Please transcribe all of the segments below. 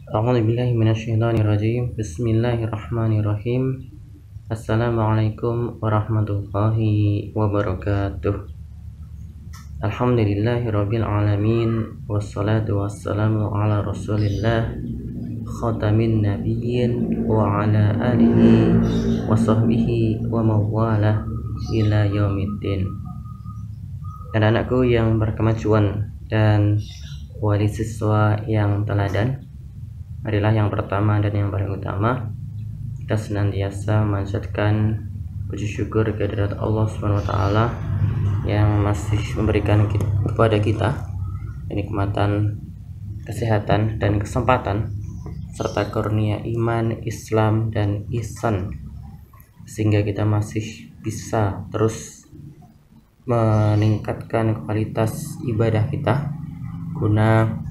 A'udzubillahi minasyaitonirrajim. Bismillahirrahmanirrahim. Assalamualaikum warahmatullahi wabarakatuh. Alhamdulillahirabbil alamin wassalatu wassalamu ala Rasulillah khatamin nabiyyin wa ala alihi wa sahbihi wa mawalah ila yaumiddin. Anak-anakku yang berkemajuan dan wali siswa yang teladan, marilah yang pertama dan yang paling utama kita senantiasa memanjatkan puji syukur kehadirat Allah Subhanahu wa taala yang masih memberikan kepada kita kenikmatan, kesehatan dan kesempatan serta karunia iman, Islam dan ihsan, sehingga kita masih bisa terus meningkatkan kualitas ibadah kita guna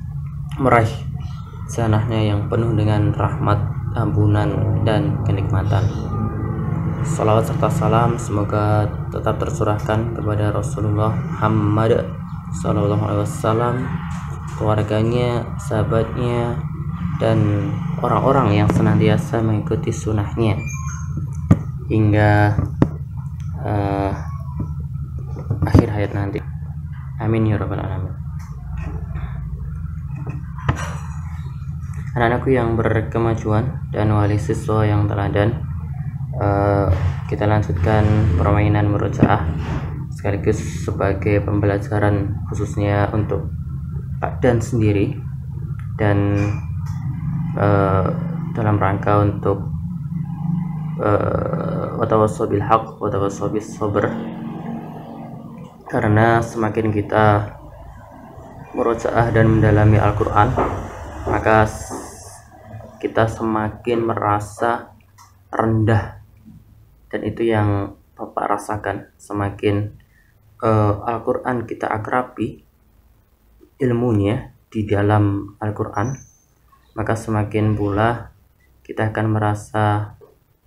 meraih sanahnya yang penuh dengan rahmat, ampunan dan kenikmatan. Salawat serta salam semoga tetap tercurahkan kepada Rasulullah Muhammad SAW, keluarganya, sahabatnya, dan orang-orang yang senantiasa mengikuti sunnahnya hingga akhir hayat nanti. Amin ya rabbal alamin. Anak-anakku yang berkemajuan dan wali siswa yang teladan, kita lanjutkan permainan murojaah sekaligus sebagai pembelajaran khususnya untuk Pak Dan sendiri, dan dalam rangka untuk watawassaw bil haqq watawassaw bis sabr, karena semakin kita murojaah dan mendalami Al-Quran, maka kita semakin merasa rendah, dan itu yang Bapak rasakan. Semakin Al-Quran kita akrabi ilmunya di dalam Al-Quran, maka semakin pula kita akan merasa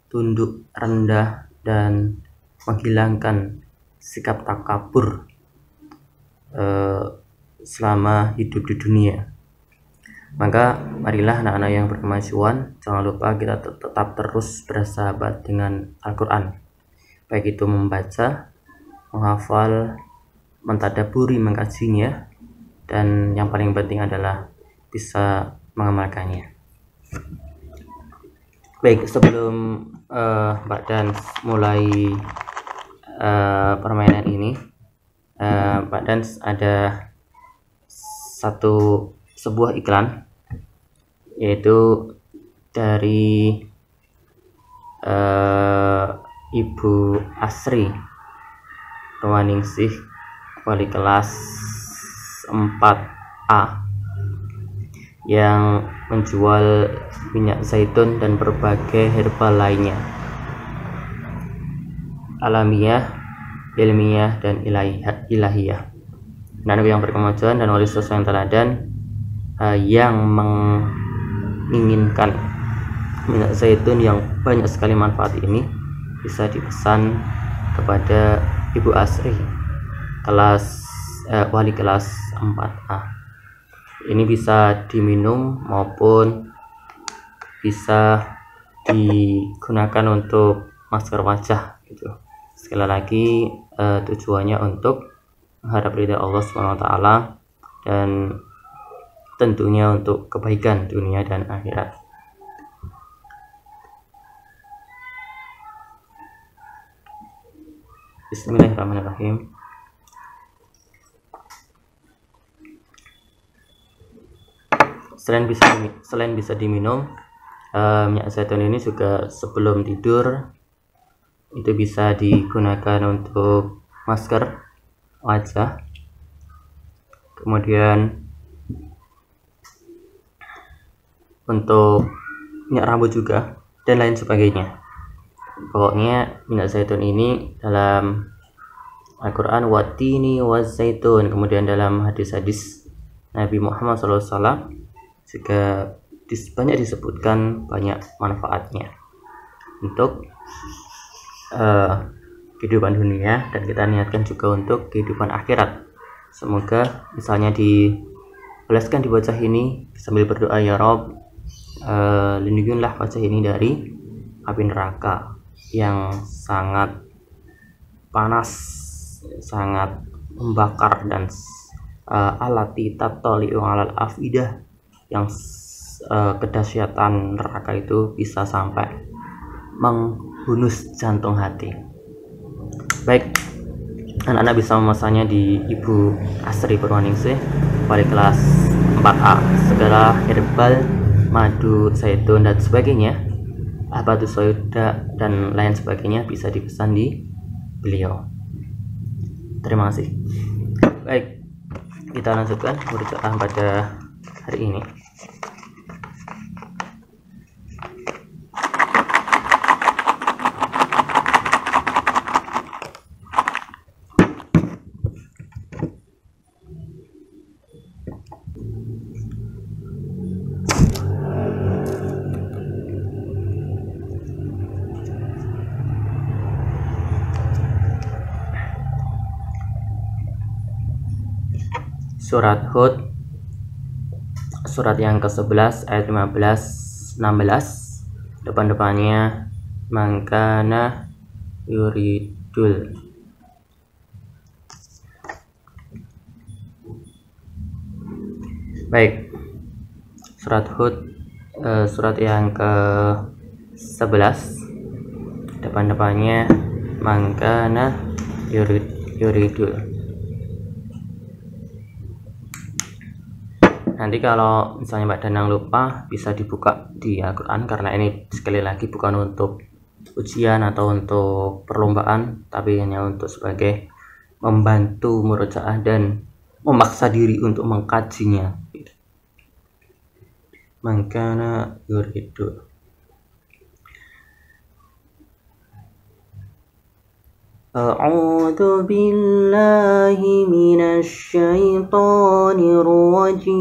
tunduk, rendah, dan menghilangkan sikap takabur selama hidup di dunia. Maka marilah anak-anak yang berkemajuan, jangan lupa kita tetap terus bersahabat dengan Al-Quran, baik itu membaca, menghafal, mentadaburi, mengkajinya, dan yang paling penting adalah bisa mengamalkannya. Baik, sebelum Mbak Dan mulai permainan ini, Pak Dan ada sebuah iklan, yaitu dari Ibu Asri Ruwaningsih, wali kelas 4A, yang menjual minyak zaitun dan berbagai herbal lainnya, alamiah, ilmiah, dan ilahiyah. Anak yang berkemajuan dan wali siswa yang teladan yang menginginkan minyak zaitun yang banyak sekali manfaat ini bisa dipesan kepada Ibu Asri wali kelas 4A. Ini bisa diminum maupun bisa digunakan untuk masker wajah gitu. Sekali lagi tujuannya untuk mengharap ridha Allah SWT dan tentunya untuk kebaikan dunia dan akhirat. Bismillahirrahmanirrahim. Selain bisa diminum, minyak zaitun ini juga sebelum tidur itu bisa digunakan untuk masker wajah, kemudian untuk minyak rambut juga, dan lain sebagainya. Pokoknya minyak zaitun ini dalam Al-Quran watini wazaitun, kemudian dalam hadis-hadis Nabi Muhammad SAW juga banyak disebutkan banyak manfaatnya untuk kehidupan dunia, dan kita niatkan juga untuk kehidupan akhirat. Semoga misalnya dioleskan di bocah ini sambil berdoa, ya Rob, lindungilah wajah ini dari api neraka yang sangat panas, sangat membakar, dan alati tatoli'u alal afidah, yang kedahsyatan neraka itu bisa sampai menghunus jantung hati. Baik, anak-anak bisa memesannya di Ibu Asri Purwaningsih, wali kelas 4A. Segala herbal, madu zaitun dan sebagainya, habatus sauda dan lain sebagainya bisa dipesan di beliau. Terima kasih. Baik, kita lanjutkan murojaah pada hari ini. Surat Hud, surat yang ke-11 ayat 15-16. Depan-depannya mangkana yuridul. Baik, surat Hud, surat yang ke-11. Depan-depannya mangkana yuridul. Nanti kalau misalnya Mbak Danang lupa, bisa dibuka di Al-Quran, karena ini sekali lagi bukan untuk ujian atau untuk perlombaan, tapi hanya untuk sebagai membantu murojaah dan memaksa diri untuk mengkajinya. Mangkana yuridu. A'udzu billahi minasy syaithanir rajim.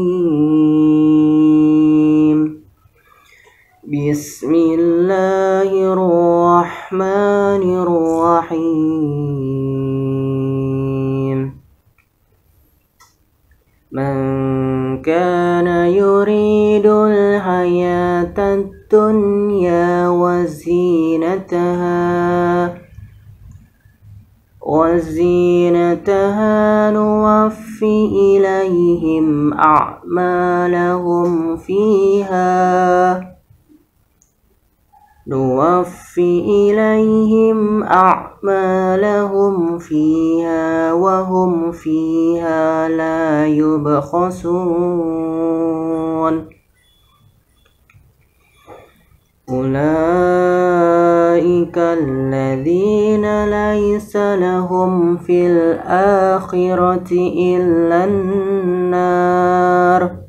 Bismillahirrahmanirrahim. Man kana yuridul hayatad dunya wa zinataha nuwaffi ilaihim a'malahum fiha wa hum fiha la yubkhasun. Ulaika alladzina laisa lahum fil akhirati illan nar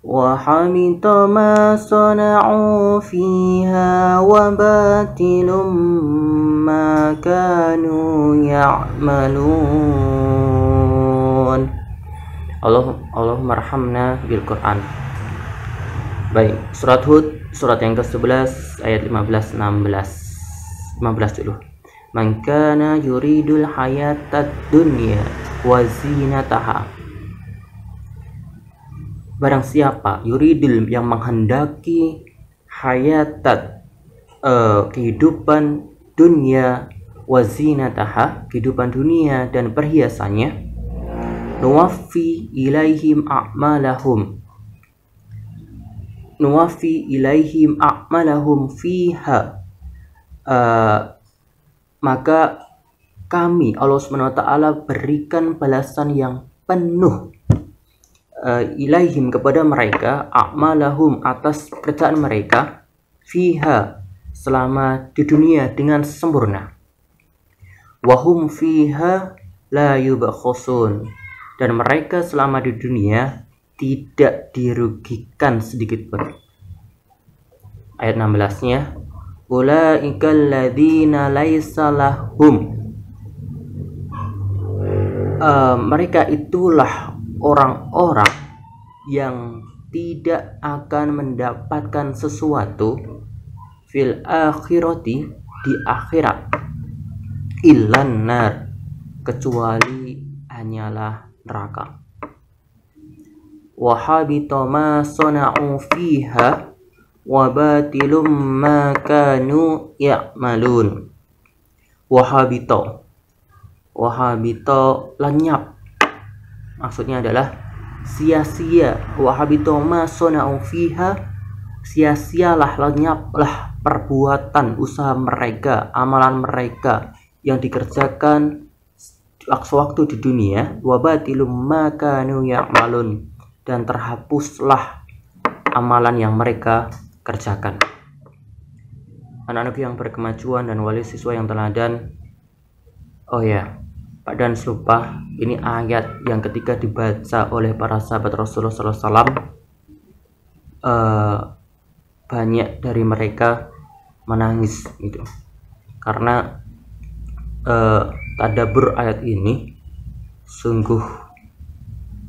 wa habita ma sana'u fiha wa batilum ma kanu ya'malun. Allahumma arhamna bil Quran. Baik, surat Hud, surat yang ke-11 ayat 15-16. 15 dulu. Man kana yuridul hayatad dunya wa zinataha. Barang siapa yuridul, yang menghendaki hayatad, kehidupan dunia, wa zinataha, kehidupan dunia dan perhiasannya, nuwaffi ilaihim a'malahum fiha, maka kami Allah SWT berikan balasan yang penuh, ilaihim kepada mereka, a'malahum atas pekerjaan mereka, fiha selama di dunia dengan sempurna, wahum fiha la yubkhasun, dan mereka selama di dunia tidak dirugikan sedikit pun. Ayat 16-nya, ulaikal ladzina laisa lahum, mereka itulah orang-orang yang tidak akan mendapatkan sesuatu fil akhirati, di akhirat, illan nar, kecuali hanyalah neraka. Wa habita ma sana'u fiha, wa batilum ma kanu ya'malun. Wahabito lenyap, maksudnya adalah sia-sia. Wahabito ma sona'u fiha, sia-sialah, lenyaplah perbuatan usaha mereka, amalan mereka yang dikerjakan waktu di dunia. Wa batilum ma kanu ya'malun, dan terhapuslah amalan yang mereka kerjakan. Anak-anak yang berkemajuan dan wali siswa yang teladan, oh ya, Pak Dan lupa, ini ayat yang ketika dibaca oleh para sahabat Rasulullah SAW, banyak dari mereka menangis gitu, karena tadabbur ayat ini sungguh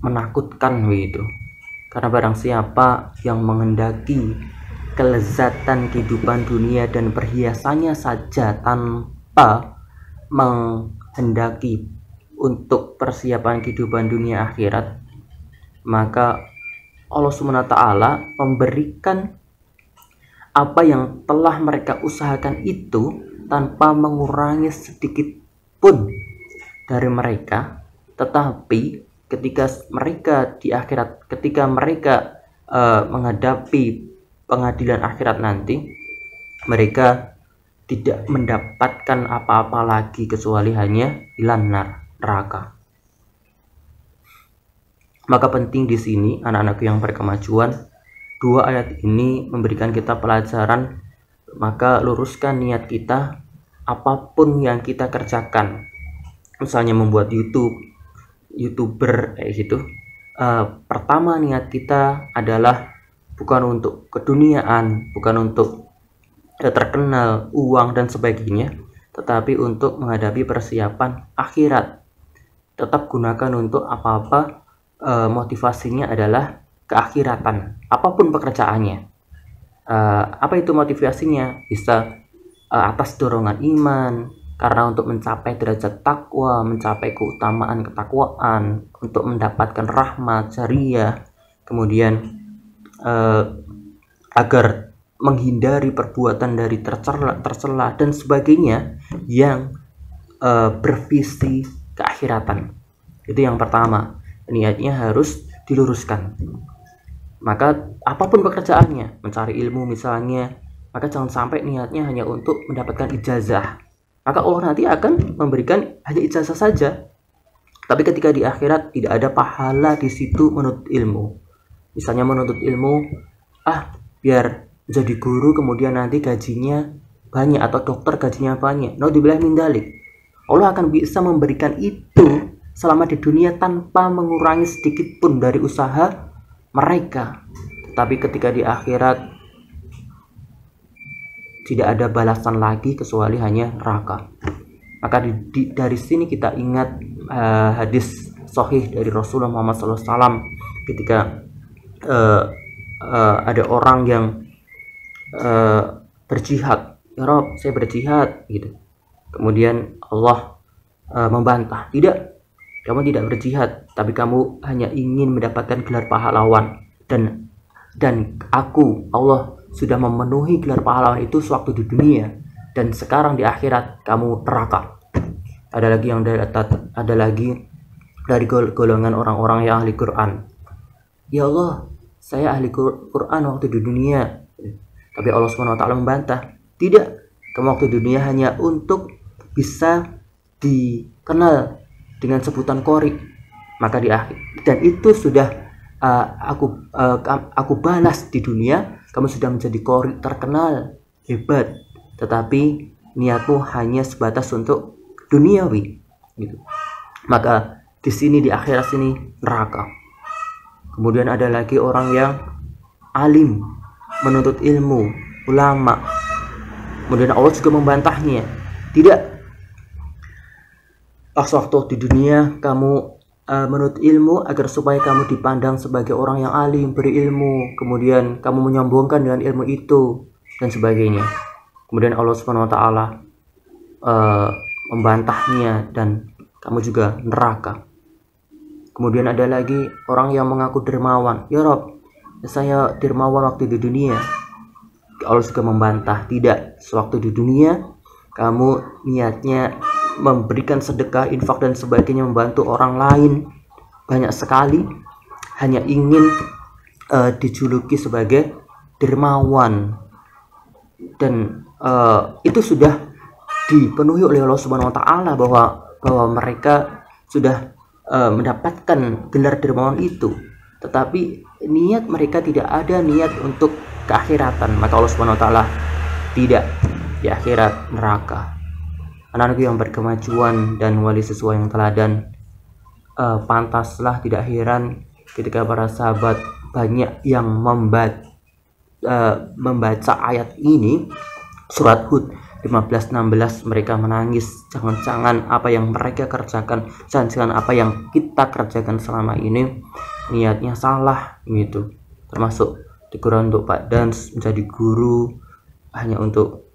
menakutkan begitu. Karena barang siapa yang menghendaki kelezatan kehidupan dunia dan perhiasannya saja tanpa menghendaki untuk persiapan kehidupan dunia akhirat, maka Allah SWT memberikan apa yang telah mereka usahakan itu tanpa mengurangi sedikit pun dari mereka. Tetapi ketika mereka di akhirat, ketika mereka menghadapi pengadilan akhirat nanti, mereka tidak mendapatkan apa-apa lagi kecuali hanya ilanar, neraka. Maka penting di sini anak-anakku yang berkemajuan, dua ayat ini memberikan kita pelajaran. Maka luruskan niat kita, apapun yang kita kerjakan, misalnya membuat YouTuber kayak gitu. Pertama niat kita adalah bukan untuk keduniaan, bukan untuk terkenal, uang dan sebagainya, tetapi untuk menghadapi persiapan akhirat. Tetap gunakan untuk apa-apa, motivasinya adalah keakhiratan, apapun pekerjaannya. Apa itu motivasinya? Bisa atas dorongan iman, karena untuk mencapai derajat takwa, mencapai keutamaan ketakwaan, untuk mendapatkan rahmat syariah, kemudian agar menghindari perbuatan dari tercela dan sebagainya yang bervisi keakhiratan. Itu yang pertama, niatnya harus diluruskan. Maka apapun pekerjaannya, mencari ilmu misalnya, maka jangan sampai niatnya hanya untuk mendapatkan ijazah. Maka Allah nanti akan memberikan hanya ijazah saja. Tapi ketika di akhirat tidak ada pahala di situ menuntut ilmu. Misalnya menuntut ilmu, biar jadi guru kemudian nanti gajinya banyak, atau dokter gajinya banyak. Naudzubillah min dzalik. Allah akan bisa memberikan itu selama di dunia tanpa mengurangi sedikit pun dari usaha mereka. Tetapi ketika di akhirat tidak ada balasan lagi kecuali hanya neraka. Maka dari sini kita ingat hadis sahih dari Rasulullah Muhammad SAW ketika ada orang yang berjihad, ya Rob, saya berjihad gitu. Kemudian Allah membantah, tidak, kamu tidak berjihad, tapi kamu hanya ingin mendapatkan gelar pahlawan, dan aku, Allah, sudah memenuhi gelar pahlawan itu sewaktu di dunia, dan sekarang di akhirat kamu neraka. Ada lagi dari golongan orang-orang yang ahli Quran. Ya Allah, saya ahli Quran waktu di dunia. Tapi Allah SWT membantah, tidak, kamu waktu di dunia hanya untuk bisa dikenal dengan sebutan qori. Maka di akhir, dan itu sudah aku balas di dunia, kamu sudah menjadi qori terkenal, hebat. Tetapi niatmu hanya sebatas untuk duniawi gitu. Maka di sini di akhirat sini neraka. Kemudian ada lagi orang yang alim, menuntut ilmu, ulama. Kemudian Allah juga membantahnya, tidak, waktu di dunia kamu menuntut ilmu agar supaya kamu dipandang sebagai orang yang alim, berilmu, kemudian kamu menyombongkan dengan ilmu itu dan sebagainya. Kemudian Allah SWT membantahnya, dan kamu juga neraka. Kemudian ada lagi orang yang mengaku dermawan, ya Rob, saya dermawan waktu di dunia, Allah juga membantah, tidak, sewaktu di dunia kamu niatnya memberikan sedekah, infak dan sebagainya, membantu orang lain banyak sekali, hanya ingin dijuluki sebagai dermawan, dan itu sudah dipenuhi oleh Allah Subhanahu wa taala, bahwa mereka sudah mendapatkan gelar dermawan itu, tetapi niat mereka tidak ada niat untuk keakhiratan, maka Allah Subhanahu wa taala tidak di akhirat neraka. Anak-anakku yang berkemajuan dan wali sesuai yang teladan, pantaslah tidak heran ketika para sahabat banyak yang membaca ayat ini, surat Hud 15-16, mereka menangis. Jangan-jangan apa yang mereka kerjakan, jangan-jangan apa yang kita kerjakan selama ini niatnya salah gitu. Termasuk teguran untuk Pak Dans menjadi guru hanya untuk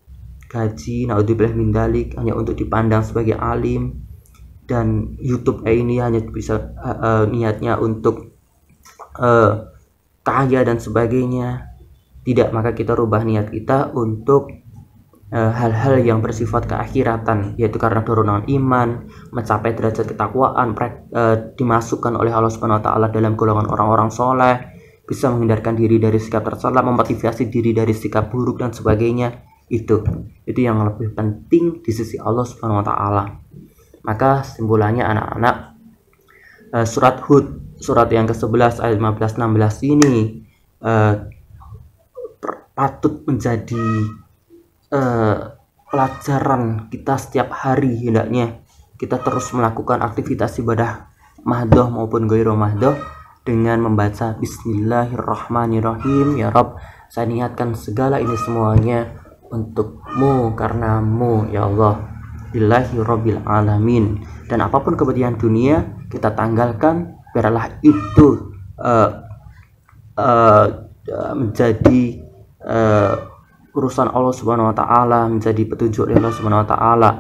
gaji, naudzubillah min dzalik, hanya untuk dipandang sebagai alim, dan YouTube ini hanya bisa niatnya untuk kaya dan sebagainya. Tidak, maka kita rubah niat kita untuk hal-hal yang bersifat keakhiratan, yaitu karena dorongan iman, mencapai derajat ketakwaan, dimasukkan oleh Allah Subhanahu wa taala dalam golongan orang-orang soleh, bisa menghindarkan diri dari sikap tercela, memotivasi diri dari sikap buruk dan sebagainya. Itu yang lebih penting di sisi Allah Subhanahu wa taala. Maka simpulannya anak-anak, surat Hud surat yang ke-11 ayat 15-16 ini patut menjadi pelajaran kita setiap hari. Hendaknya kita terus melakukan aktivitas ibadah mahdoh maupun ghairu mahdoh dengan membaca Bismillahirrahmanirrahim. Ya Rabb, saya niatkan segala ini semuanya untukmu, karenamu ya Allah, billahi rabbil alamin. Dan apapun kepentingan dunia kita tanggalkan, biarlah itu menjadi urusan Allah Subhanahu wa taala, menjadi petunjuk dari Allah Subhanahu wa taala.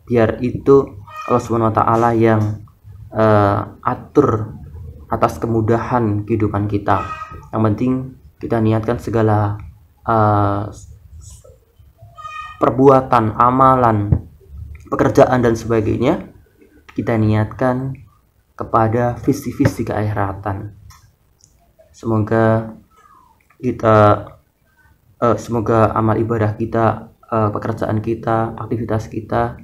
Biar itu Allah Subhanahu wa taala yang atur atas kemudahan kehidupan kita. Yang penting kita niatkan segala perbuatan, amalan, pekerjaan dan sebagainya, kita niatkan kepada visi-visi keakhiratan. Semoga amal ibadah kita, pekerjaan kita, aktivitas kita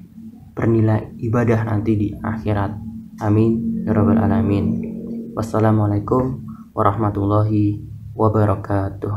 bernilai ibadah nanti di akhirat. Amin ya rabbal alamin. Wassalamualaikum warahmatullahi wabarakatuh.